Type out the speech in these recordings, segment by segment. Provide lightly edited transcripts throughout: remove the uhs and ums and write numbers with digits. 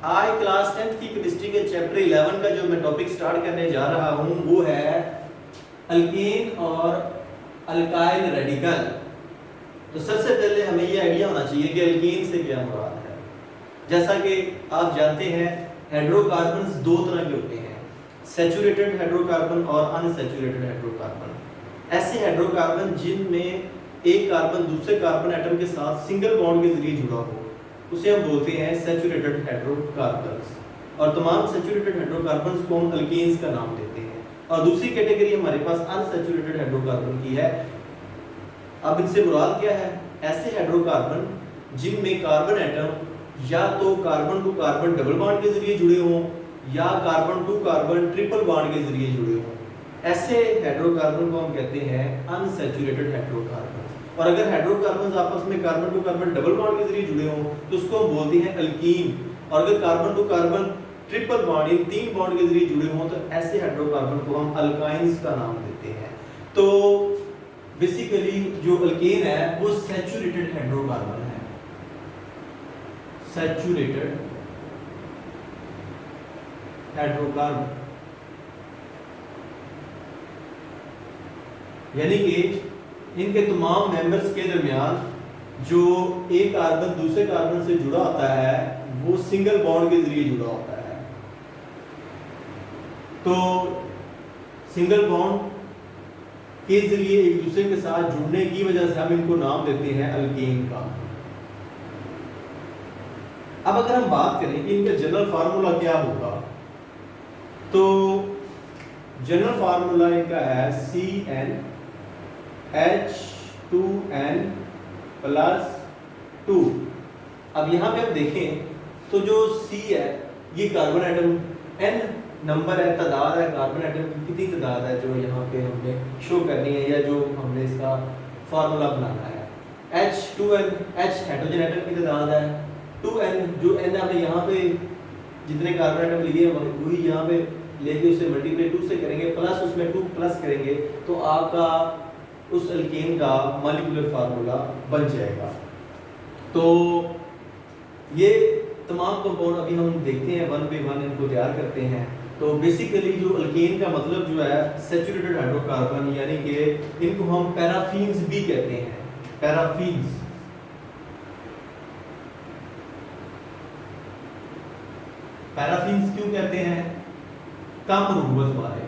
आज class 10th की chemistry के चैप्टर 11 का जो मैं टॉपिक स्टार्ट करने जा रहा हूं वो है अल्कीन और अल्काइल रेडिकल। तो सबसे पहले हमें ये आइडिया होना चाहिए कि अल्कीन से क्या मुराद है। जैसा कि आप जानते हैं हाइड्रोकार्बन्स दो तरह के होते हैं, सैचुरेटेड हाइड्रोकार्बन और अनसैचुरेटेड हाइड्रोकार्बन। ऐसे हाइड्रोकार्बन जिनमें एक कार्बन दूसरे कार्बन एटम के साथ सिंगल बॉन्ड के जरिए जुड़ा हो उसे हम बोलते हैं सैचुरेटेड हाइड्रोकार्बन्स, और तमाम सैचुरेटेड हाइड्रोकार्बन्स को हम अल्केन्स का नाम देते हैं। और दूसरी कैटेगरी हमारे पास अनसैचुरेटेड हाइड्रोकार्बन की है। अब इनसे मुराद क्या है? ऐसे हाइड्रोकार्बन जिनमें कार्बन एटम या तो carbon to carbon double bond के जरिए जुड़े हों या carbon to carbon triple bond के जरिए जुड़े हों, ऐसे हाइड्रोकार्बन को हम कहते हैं अनसैचुरेटेड हाइड्रोकार्बन। और अगर हाइड्रोकार्बन आपस में carbon to carbon double bond के जरिए जुड़े हों तो उसको हम बोलते हैं अल्कीन। और अगर carbon to carbon triple bond इन तीन बॉन्ड के जरिए जुड़े हों तो ऐसे हाइड्रोकार्बन को हम अल्काइंस का नाम देते हैं। तो बेसिकली जो अल्केन है वो सैचुरेटेड हाइड्रोकार्बन है, सैचुरेटेड हाइड्रोकार्बन, यानी कि इनके तमाम मेंबर्स के दरमियान जो एक कार्बन दूसरे कार्बन से जुड़ा होता है वो सिंगल बॉन्ड के जरिए जुड़ा होता है। तो सिंगल बॉन्ड के जरिए एक दूसरे के साथ जुड़ने की वजह से हम इनको नाम देते हैं अल्केन का। अब अगर हम बात करें कि इनका जनरल फार्मूला क्या होगा, तो जनरल फार्मूला इनका है CnH2n + 2। अब यहाँ पे हम देखें तो जो C है ये कार्बन एटम, N नंबर है, तादाद है कार्बन एटम की कितनी तादाद है जो यहाँ पे हमने शो करनी है या जो हमने इसका फार्मूला बनाना है। H2n, H हाइड्रोजन एटम की तादाद है, 2n जो N हमने यहाँ पे जितने कार्बन एटम लिए वही यहाँ पे लेके उसे मल्टीप्लाई 2 से करेंगे प्लस उसमें 2 प्लस करेंगे तो आपका उस अल्केन का मॉलिक्यूलर फार्मूला बन जाएगा। तो ये तमाम कंपाउंड अभी हम देखते हैं, वन बाय वन इनको तैयार करते हैं। तो बेसिकली जो अल्केन का मतलब जो है सैचुरेटेड हाइड्रोकार्बन, यानी कि इनको हम पैराफीन्स भी कहते हैं। पैराफीन्स, पैराफीन्स क्यों कहते हैं? कम रुतबत वाले,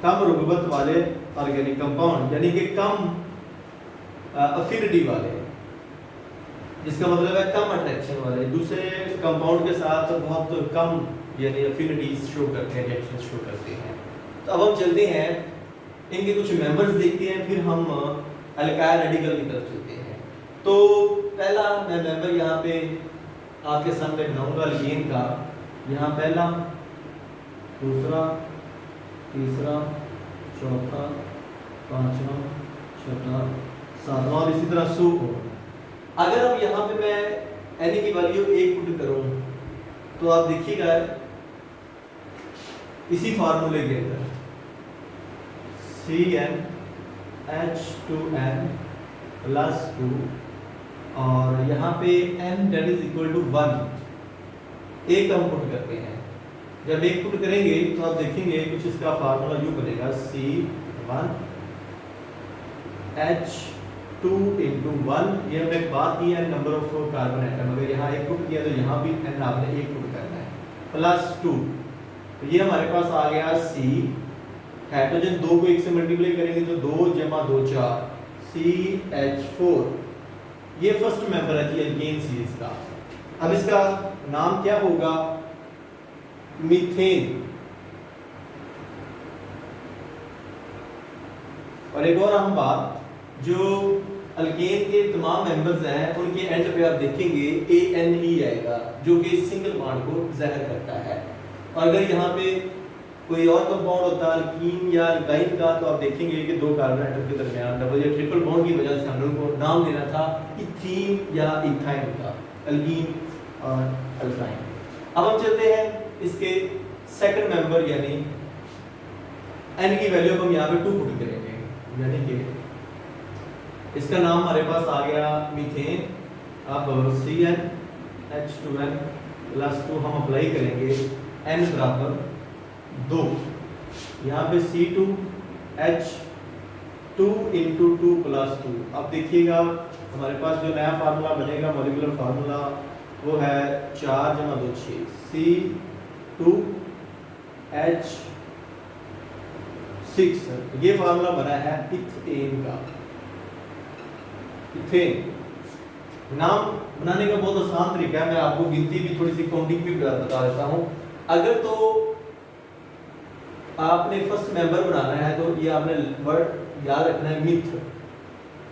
कम रुतबत वाले ऑर्गेनिक कंपाउंड, यानी कि कम अफिनिटी वाले, जिसका मतलब है कम अट्रैक्शन वाले, दूसरे कंपाउंड के साथ बहुत कम यानी अफिनिटीज शो करते हैं, रिएक्शन शो करते हैं। तो अब हम चलते हैं इनके कुछ मेंबर्स देखते हैं, फिर हम अल्काइल रेडिकल की तरफ चलते हैं। तो पहला मैं मेंबर यहाँ पे आपके सामने बनाऊंगा अल्केन का। यहाँ पहला, दूसरा, तीसरा, चौथा, पांचवा, छठा, सातवां और इसी तरह 100 को। अगर अब यहाँ पे मैं N की वैल्यू 1 पुट करूं तो आप देखिएगा इसी फार्मूले के अंदर CnH2n + 2 और यहाँ पे n = 1 एक हम पुट करते हैं। जब एक पुट करेंगे तो आप देखेंगे कुछ इसका फार्मूला यूं बनेगा C1H2 × 1। ये हमने बात की है नंबर ऑफ कार्बन एटम, अगर यहाँ एक पुट किया तो यहाँ भी n आपने एक पुट करना है + 2। तो ये हमारे पास आ गया C, हाइड्रोजन 2 को 1 से मल्टीप्लाई करेंगे तो 2 + 2 4, CH4। ये फर्स्ट मेंबर है जी अल्केन सीरीज का। अब इसका नाम क्या होगा? मीथेन। और एक और अहम बात, जो अल्केन के तमाम मेंबर्स हैं उनके एंड पे आप देखेंगे ANE आएगा जो कि सिंगल बॉन्ड को ज़ाहिर करता है। और अगर यहाँ पे कोई और कंपाउंड होता अल्कीन या अल्काइन का तो आप देखेंगे कि दो कार्बन एटम के दरमियान डबल या ट्रिपल बॉन्ड की वजह से हम लोगों को नाम देना था इथीन या इथाइन का, अल्कीन और अल्काइन। अब हम चलते हैं इसके सेकंड मेंबर यानी N की वैल्यू हम यहाँ पे 2 पुट करेंगे, यानी कि इसका नाम हमारे पास आ गया मीथेन। अब CnH2n प्लस 2 हम अप्लाई करेंगे, n बराबर 2, यहाँ पे C2H2 इंटू 2 प्लस 2। अब देखिएगा हमारे पास जो नया फार्मूला बनेगा, मॉलिक्यूलर फार्मूला, वो है 4 जमा 2 6, C2H6। ये फार्मूला बना है इथेन का। इथेन नाम बनाने का बहुत आसान तरीका है, मैं आपको गिनती भी, थोड़ी सी काउंटिंग भी बता देता हूँ। अगर तो आपने फर्स्ट मेंबर बनाना है तो ये आपने वर्ड याद रखना है मिथ,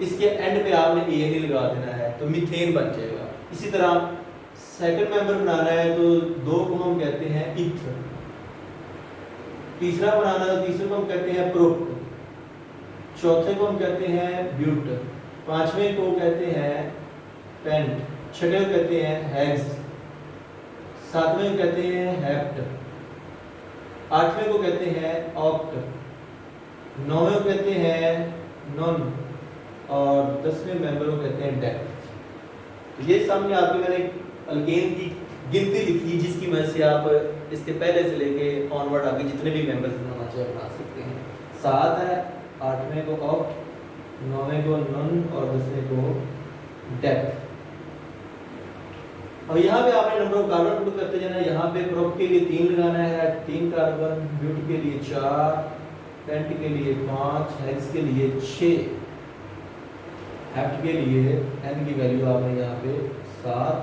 इसके एंड पे आपने एन लगा देना है तो मीथेन बन जाएगा। इसी तरह सेकंड मेंबर बनाना है तो 2 को हम कहते हैं इथ, तीसरा बनाना है तो तीसरे को हम कहते हैं प्रोप, चौथे को हम कहते हैं ब्यूट, पांचवें को कहते हैं पेंट, छठे को कहते हैं हेक्स, सातवें को कहते हैं हेप्ट, आठवें को कहते हैं ऑक्ट, नौवें को कहते हैं नॉन, और 10वें मेंबर को कहते हैं डेक। तो ये सामने आपके मैंने अल्केन की गिनती लिखी, जिसकी वजह से आप इसके पहले से लेके ऑनवर्ड आगे जितने भी मेंबर्स बनाना चाहे बना सकते हैं। 7 है, 8वें को ऑक्ट, 9वें को नॉन और 10वें को डेक। अब यहाँ पे आपने नंबर ऑफ कार्बन पुट करते जाना है। यहाँ पे प्रोप के लिए 3 लगाना है, 3 कार्बन, ब्यूट के लिए 4, पेंट के लिए 5, हेक्स के लिए 6, हेप्ट के लिए n की वैल्यू आपने यहाँ पे 7,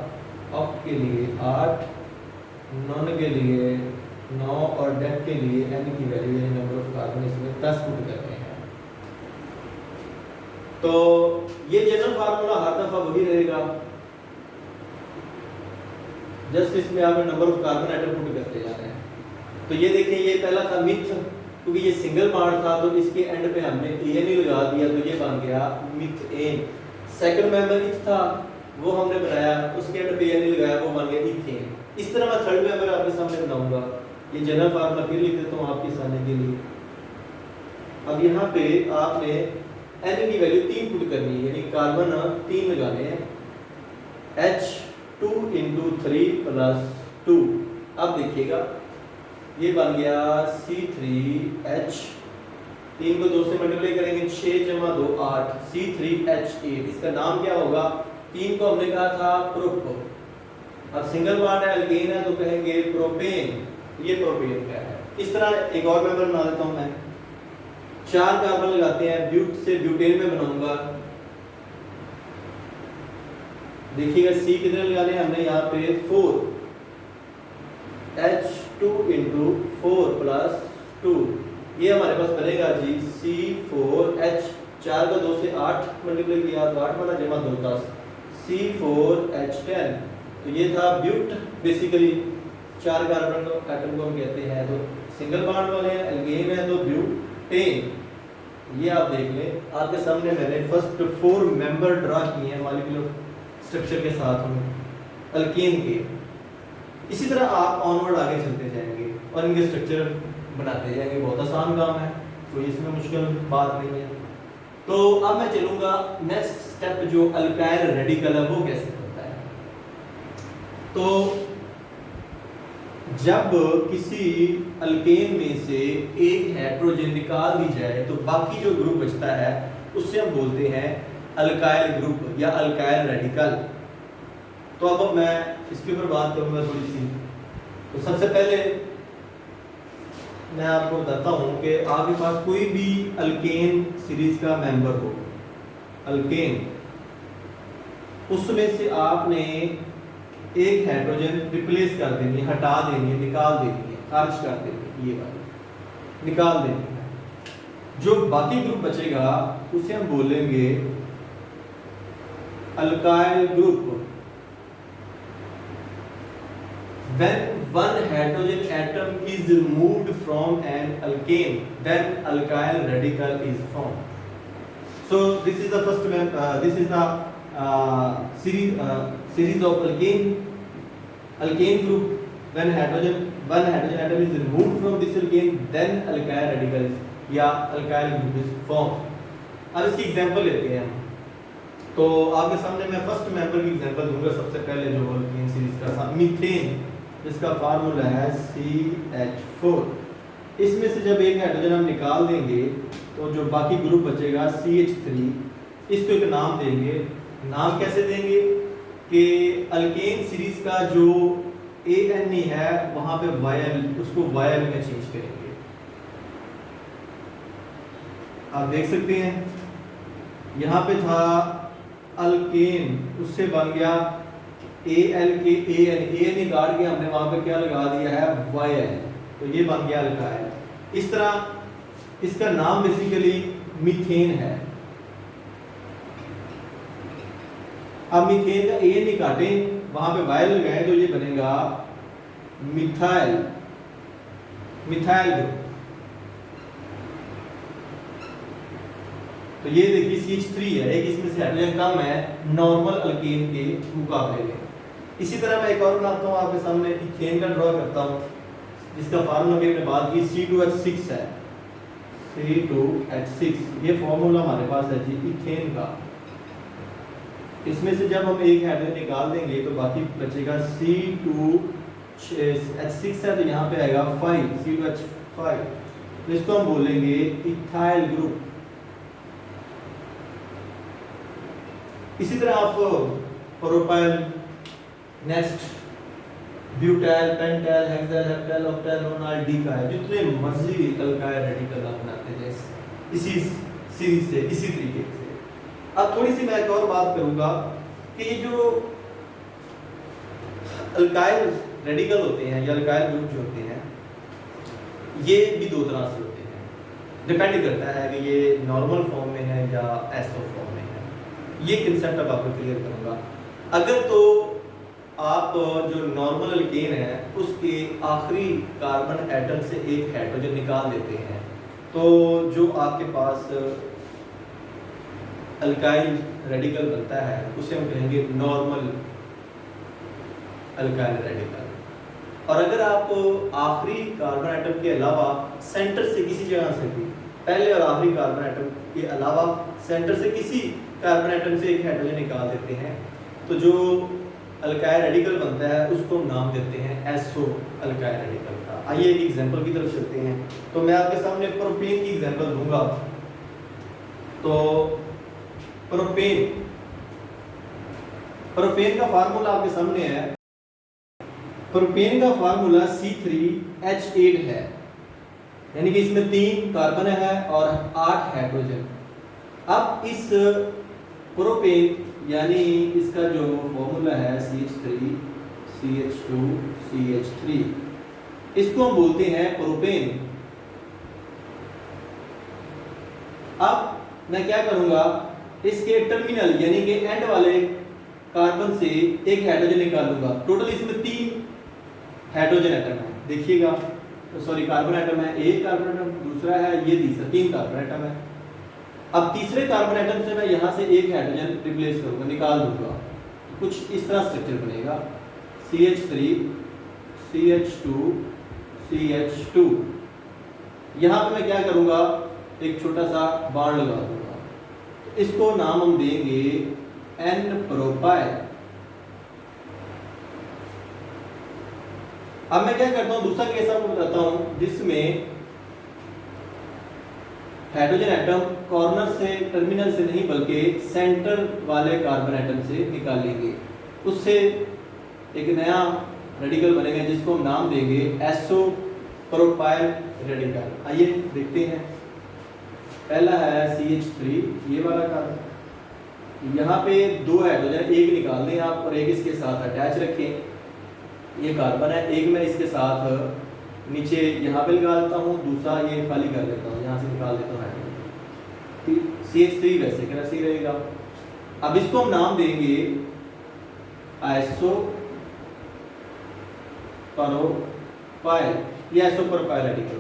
ऑक्ट के लिए 8, नॉन के लिए 9 और डेक के लिए n की वैल्यू यानी नंबर ऑफ कार्बन इसमें 10 पुट करते हैं। तो ये जनरल फार्मूला हर दफा वही रहेगा, जस्ट इसमें आपने number of carbon atom put करते जाना है। तो ये देखिए, ये पहला था मिथ, क्योंकि ये सिंगल बॉन्ड था तो इसके एंड पे हमने एन ही लगा दिया तो ये बन गया मीथेन। सेकंड मेंबर इथ था, वो हमने बनाया, उसके एंड पे एन ही लगाया, वो बन गया इथेन। इस तरह मैं थर्ड मेंबर आपके सामने बनाऊंगा। ये जनरल फार्मूला फिर लिख देता हूँ आपके सामने के लिए। अब यहाँ पे आपने एन की वैल्यू 3 पुट करनी है, यानी कार्बन 3 लगाने हैं, H2 इंटू 3 प्लस 2। अब देखिएगा ये बन गया C3H, 3 को 2 से मल्टीप्लाई करेंगे, 6 जमा 2 8, C3H8। इसका नाम क्या होगा? 3 को हमने कहा था प्रोप, अब सिंगल बॉन्ड है, अल्केन है, तो कहेंगे प्रोपेन। ये प्रोपेन का है। इस तरह एक और मेंबर बना देता हूं मैं, 4 कार्बन लगाते हैं, ब्यूट से ब्यूटेन में बनाऊंगा। देखिएगा C कितने लगाने हैं हमने यहाँ पे 4, H2 इंटू 4 प्लस 2, ये हमारे पास बनेगा जी C4H। 4 को 2 से 8 मल्टीप्लाई किया तो 8 बना, जमा 2 10, C4H10। तो ये था ब्यूट, बेसिकली 4 कार्बन को एटम को हम कहते हैं, तो सिंगल बॉन्ड वाले हैं, एल्केन है तो ब्यूटेन। ये आप देख लें, आपके सामने मैंने फर्स्ट 4 मेंबर ड्रा किए हैं मॉलिक्यूलर स्ट्रक्चर के साथ हम अल्केन के। इसी तरह आप ऑनवर्ड आगे चलते जाएंगे और इनके स्ट्रक्चर बनाते जाएंगे। बहुत आसान काम है, कोई इसमें मुश्किल बात नहीं है। तो अब मैं चलूंगा नेक्स्ट स्टेप, जो अल्काइल रेडिकल है वो कैसे होता है। तो जब किसी अल्केन में से एक हाइड्रोजन निकाल दी जाए तो बाकी जो ग्रुप बचता है उससे हम बोलते हैं अल्काइल ग्रुप या अल्काइल रेडिकल। तो अब मैं इसके ऊपर बात करूंगा थोड़ी सी। तो सबसे पहले मैं आपको बताता हूं कि आपके पास कोई भी अल्केन सीरीज का मेंबर हो, अल्केन, उसमें से आपने एक हाइड्रोजन रिप्लेस कर देनी है, हटा देनी है, निकाल देनी है, खारिज कर देनी है, ये वाली निकाल देनी है। जो बाकी ग्रुप बचेगा उसे हम बोलेंगे alkyl group. When one hydrogen atom is removed from an alkane, then alkyl radical is formed. So this is the first this is the series of alkane group. When one hydrogen atom is removed from this alkane, then alkyl radical is या alkyl group is formed. अब इसकी example लेते हैं हम। तो आपके सामने मैं फर्स्ट मेंबर की एग्जांपल दूंगा। सबसे पहले जो अल्कीन सीरीज का था मीथेन, जिसका फार्मूला है CH4। इसमें से जब एक हाइड्रोजन हम निकाल देंगे तो जो बाकी ग्रुप बचेगा CH3, इसको एक नाम देंगे। नाम कैसे देंगे कि अल्केन सीरीज का जो ANE है वहां पे YL, उसको YL में चेंज करेंगे। आप देख सकते हैं यहाँ पे था अल्केन, उससे बन गया AL के AN काट के हमने वहां पे क्या लगा दिया है YL, तो ये बन गया अल्काइल। इस तरह इसका नाम बेसिकली मीथेन है। अब मीथेन का AN काटें, वहां पे YL लगाएं तो ये बनेगा मिथाइल, मिथाइल ग्रुप। तो ये देखिए CH3 है, एक इसमें से हाइड्रोजन कम है नॉर्मल अल्केन के मुकाबले में। इसी तरह मैं एक और बनाता हूँ आपके सामने, इथेन का ड्रॉ करता हूँ, जिसका फार्मूला भी हमने बात की C2H6 है, C2H6 ये फार्मूला हमारे पास है जी इथेन का। इसमें से जब हम एक हाइड्रोजन निकाल देंगे तो बाकी बचेगा C2H6 है, तो यहाँ पे आएगा 5 C2H5, तो इसको हम बोलेंगे इथाइल ग्रुप। इसी तरह आप propyl, next butyl, pentyl, hexyl, heptyl, octyl, nonyl, decyl, जितने मर्जी अल्काइल रेडिकल आप बनाते हैं इसी सीरीज से, इसी तरीके से। अब थोड़ी सी मैं एक और बात करूंगा कि ये जो अल्काइल रेडिकल होते हैं या अल्काइल ग्रुप जो होते हैं, ये भी दो तरह से होते हैं, डिपेंड करता है कि ये नॉर्मल फॉर्म में है या एसो फॉर्म में है। ये कंसेप्ट अब आपको क्लियर करूंगा। अगर तो आप जो नॉर्मल अल्केन है उसके आखिरी कार्बन एटम से एक हाइड्रोजन निकाल देते हैं, तो जो आपके पास अल्काइल रेडिकल बनता है उसे हम कहेंगे नॉर्मल अल्काइल रेडिकल। और अगर आप आखिरी कार्बन एटम के अलावा सेंटर से किसी जगह से भी, पहले और आखिरी कार्बन एटम के अलावा सेंटर से किसी कार्बन एटम से एक हाइड्रोजन निकाल देते हैं, तो जो अल्काइल रेडिकल बनता है उसको नाम देते हैं एसो अल्काइल रेडिकल का। आइए एक एग्जांपल की तरफ चलते हैं। तो मैं आपके सामने प्रोपेन की एग्जांपल दूंगा। तो प्रोपेन का फार्मूला आपके सामने है। प्रोपेन का फार्मूला C3H8 है, यानी कि इसमें 3 कार्बन है और 8 हाइड्रोजन। अब इस प्रोपेन यानी इसका जो फॉर्मूला है CH3 CH2 CH3, इसको हम बोलते हैं प्रोपेन। अब मैं क्या करूंगा, इसके टर्मिनल यानी कि एंड वाले कार्बन से एक हाइड्रोजन निकालूंगा। टोटल इसमें 3 हाइड्रोजन एटम है, देखिएगा, सॉरी कार्बन एटम है, एक कार्बन एटम, दूसरा है ये तीसरा, 3 कार्बन एटम है। अब तीसरे कार्बन एटम से मैं यहाँ से एक हाइड्रोजन रिप्लेस करूँगा, निकाल दूंगा, तो कुछ इस तरह स्ट्रक्चर बनेगा CH3 CH2 CH2। यहाँ पे मैं क्या करूँगा, एक छोटा सा बाण लगा दूंगा, तो इसको नाम हम देंगे N प्रोपाइल। अब मैं क्या करता हूँ, दूसरा केस आपको बताता हूँ जिसमें हाइड्रोजन एटम कॉर्नर से, टर्मिनल से नहीं बल्कि सेंटर वाले कार्बन एटम से निकालेंगे, उससे एक नया रेडिकल बनेगा जिसको हम नाम देंगे एसो प्रोपाइल रेडिकल। आइए देखते हैं। पहला है CH3, ये वाला कार्बन, यहाँ पे 2 हाइड्रोजन, एक निकाल दें आप और एक इसके साथ अटैच रखें। ये कार्बन है, एक मैं इसके साथ नीचे यहाँ पे लगा देता हूँ, दूसरा ये खाली कर देता हूँ, यहाँ से निकाल देता हूँ हाइड्रोजन। CH3 वैसे का वैसे ही रहेगा। अब इसको हम नाम देंगे आइसोप्रोपाइल या आइसोप्रोपाइल रेडिकल।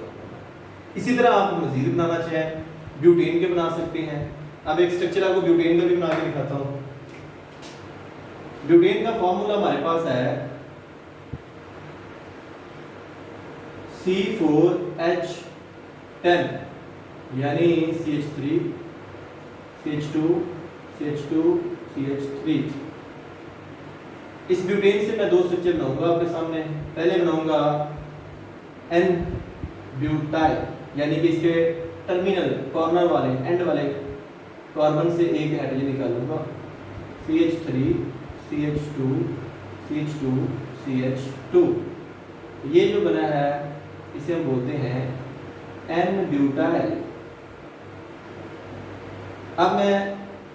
इसी तरह आप मजीद बनाना चाहें, ब्यूटेन के बना सकते हैं। अब एक स्ट्रक्चर आपको ब्यूटेन का भी बना के दिखाता हूँ। ब्यूटेन का फॉर्मूला हमारे पास है C4H10, यानी CH3 CH2 CH2 CH3। इस ब्यूटेन से मैं दो स्ट्रक्चर बनाऊंगा आपके सामने। पहले बनाऊंगा N ब्यूटाइल, यानी कि इसके टर्मिनल कॉर्नर वाले एंड वाले कार्बन से एक हाइड्रोजन निकालूंगा, CH3 CH2 CH2 CH2। ये जो बना है इसे हम बोलते हैं N ब्यूटाइल। अब मैं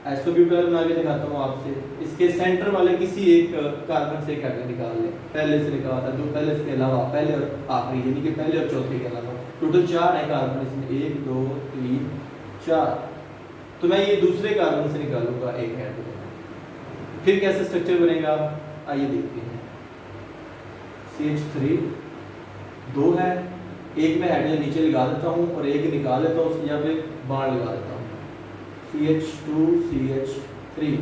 आइसोब्यूटाइल बना के दिखाता हूँ आपसे। इसके सेंटर वाले किसी एक कार्बन से एक हाइड्रोजन निकाल लें, पहले से निकाला जो पहले से अलावा, पहले और आखिरी, यानी कि पहले और चौथे के अलावा टोटल 4 है कार्बन इसमें, 1 2 3 4। तो मैं ये दूसरे कार्बन से निकालूंगा एक हाइड्रोजन। फिर कैसे स्ट्रक्चर बनेगा आइए देखते हैं। CH3 2 है, एक में हाइड्रोजन नीचे लगा देता हूँ और एक निकाल लेता हूँ, उसकी यहाँ पे बाण लगा देता हूँ, CH2 CH3।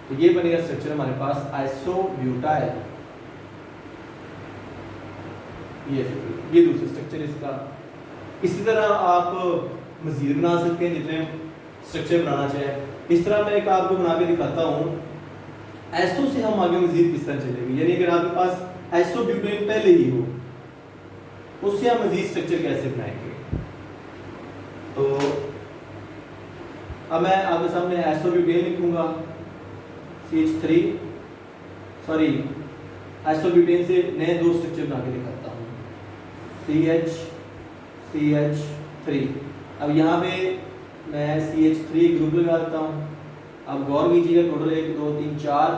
तो ये बनेगा स्ट्रक्चर हमारे पास आइसोब्यूटाइल। ये दूसरा स्ट्रक्चर इसका। इसी तरह आप मजीद बना सकते हैं जितने स्ट्रक्चर बनाना चाहें। इस तरह मैं एक आपको बना के दिखाता हूँ। आइसो से हम आगे मजीद किस तरह चलेंगे, यानी अगर आपके पास आइसोब्यूटेन पहले ही हो उससे हम मजीद स्ट्रक्चर कैसे बनाएंगे। तो अब मैं आपके सामने आइसोब्यूटेन लिखूंगा, CH3 सॉरी आइसोब्यूटेन से नए दो स्ट्रक्चर बना के दिखाता हूँ, CH CH3। अब यहाँ पे मैं CH3 ग्रुप लगा देता हूँ। अब गौर कीजिएगा, टोटल 1 2 3 4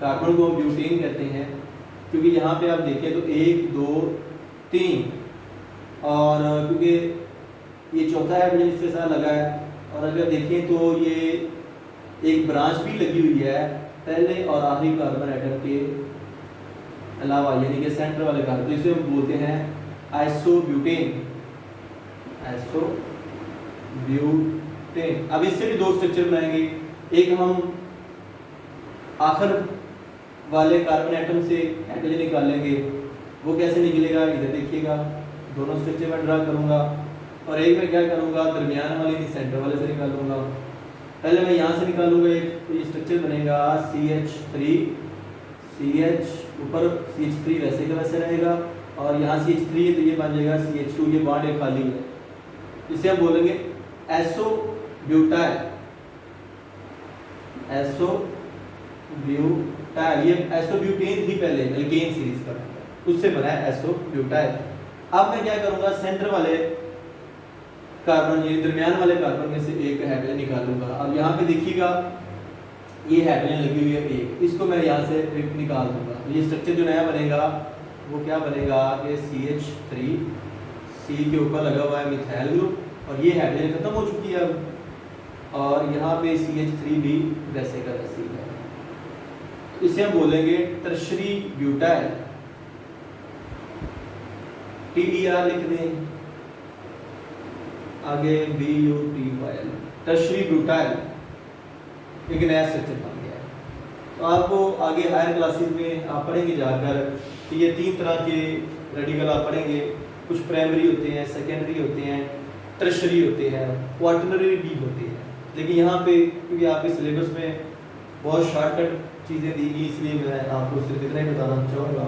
कार्बन को हम ब्यूटेन कहते हैं, क्योंकि यहाँ पे आप देखें तो 1 2 3 और क्योंकि ये चौथा हाइड्रोजन इसके साथ लगा है, और अगर देखें तो ये एक ब्रांच भी लगी हुई है पहले और आखिरी कार्बन एटम के अलावा, यानी कि सेंटर वाले कार्बन, इसे हम बोलते हैं आइसोब्यूटेन। आइसोब्यूटेन। अब इससे भी दो स्ट्रक्चर बनाएंगे। एक हम आखिर वाले कार्बन एटम से हाइड्रोजन निकालेंगे, वो कैसे निकलेगा इधर देखिएगा, दोनों स्ट्रक्चर में ड्रा करूंगा। और एक में क्या करूंगा, दरमियान वाले नहीं सेंटर वाले से निकालूंगा। पहले मैं यहाँ से निकालूंगा एक, तो ये स्ट्रक्चर बनेगा CH3 CH, ऊपर CH3 वैसे का वैसे रहेगा, और यहाँ CH3 है तो ये बन जाएगा CH2, ये बॉन्ड एक खाली है, इसे हम बोलेंगे आइसोब्यूटाइल। आइसोब्यूटाइल, ये आइसोब्यूटेन थी पहले एल्केन सीरीज का, उससे बना है आइसोब्यूटाइल। अब मैं क्या करूंगा, सेंटर वाले कार्बन, ये दरमियान वाले कार्बन में से एक हाइड्रोजन निकालूंगा। अब यहाँ पे देखिएगा ये हाइड्रोजन लगी हुई है एक, इसको मैं यहाँ से निकाल दूंगा। ये स्ट्रक्चर जो नया बनेगा वो क्या बनेगा कि CH3 C के ऊपर लगा हुआ है मिथाइल ग्रुप, और ये हाइड्रोजन खत्म हो चुकी है अब, और यहाँ पे CH3 भी वैसे का वैसे ही है। इसे हम बोलेंगे टर्शरी ब्यूटाइल, TER लिख दें आगे, BUTYL, टर्शरी ब्यूटाइल, एक नया स्ट्रक्चर बन गया है। तो आपको आगे हायर क्लासेस में आप पढ़ेंगे जाकर कि ये 3 तरह के रेडिकल आप पढ़ेंगे। कुछ प्राइमरी होते हैं, सेकेंडरी होते हैं, टर्शरी होते हैं, क्वाटरनरी भी होते हैं। लेकिन यहाँ पे क्योंकि आपके सिलेबस में बहुत शॉर्टकट चीज़ें दी गई, इसलिए मैं आपको सिर्फ इतना ही बताना चाहूँगा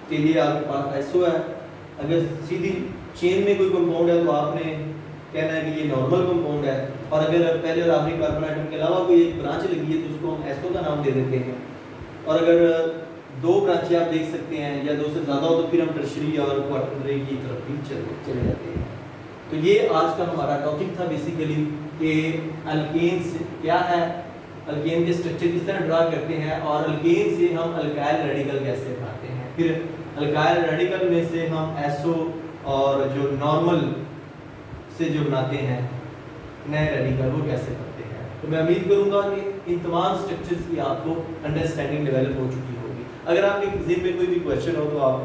कि ये आपके पास आइसो है। अगर सीधी चेन में कोई कंपाउंड है तो आपने कहना है कि ये नॉर्मल कंपाउंड है, और अगर पहले और आखिरी कार्बन आइटम के अलावा कोई एक ब्रांच लगी है तो उसको हम एसओ का नाम दे देते हैं। और अगर 2 ब्रांचें आप देख सकते हैं या 2 से ज़्यादा हो तो फिर हम टर्शरी और क्वाटरनरी की तरफ भी चले जाते हैं। तो ये आज का हमारा टॉपिक था बेसिकली कि अल्केन्स क्या है, अल्केन के स्ट्रक्चर किस तरह ड्रा करते हैं, और अल्केन से हम अल्काइल रेडिकल कैसे बनाते हैं, फिर अल्काइल रेडिकल में से हम एसओ और जो नॉर्मल से जो बनाते हैं नए रेडिकल वो कैसे करते हैं। तो मैं उम्मीद करूंगा कि इन तमाम स्ट्रक्चर्स की आपको अंडरस्टैंडिंग डेवलप हो चुकी होगी। अगर आपके ज़हन में कोई भी क्वेश्चन हो तो आप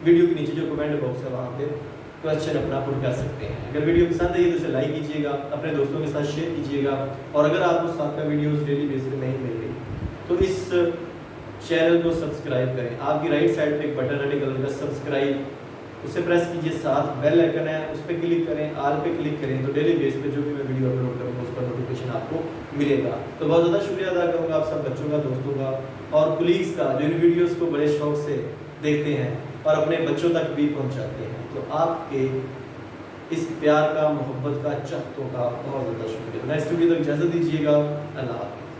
वीडियो के नीचे जो कमेंट बॉक्स है वहाँ पे क्वेश्चन अपना पुट कर सकते हैं। अगर वीडियो पसंद आई तो इसे लाइक कीजिएगा, अपने दोस्तों के साथ शेयर कीजिएगा, और अगर आपको साथ का वीडियोस डेली बेसिस पे नहीं मिल रही तो इस चैनल को सब्सक्राइब करें। आपकी राइट साइड पे एक बटन रेड कलर का सब्सक्राइब, उसे प्रेस कीजिए, साथ बेल आइकन है उस पर क्लिक करें, ऑल पे क्लिक करें, तो डेली बेस पे जो भी मैं वीडियो अपलोड करूँगा उस पर नोटिफिकेशन नोटिफिकेशन आपको मिलेगा। तो बहुत ज़्यादा शुक्रिया अदा करूँगा आप सब बच्चों का, दोस्तों का और कुलीग्स का जो इन वीडियोज़ को बड़े शौक से देखते हैं और अपने बच्चों तक भी पहुँचाते हैं। तो आपके इस प्यार का, मोहब्बत का, चाहतों का बहुत ज़्यादा शुक्रिया। नेक्स्ट वीडियो तक इजाज़त दीजिएगा। अल्लाह हाफ़िज़।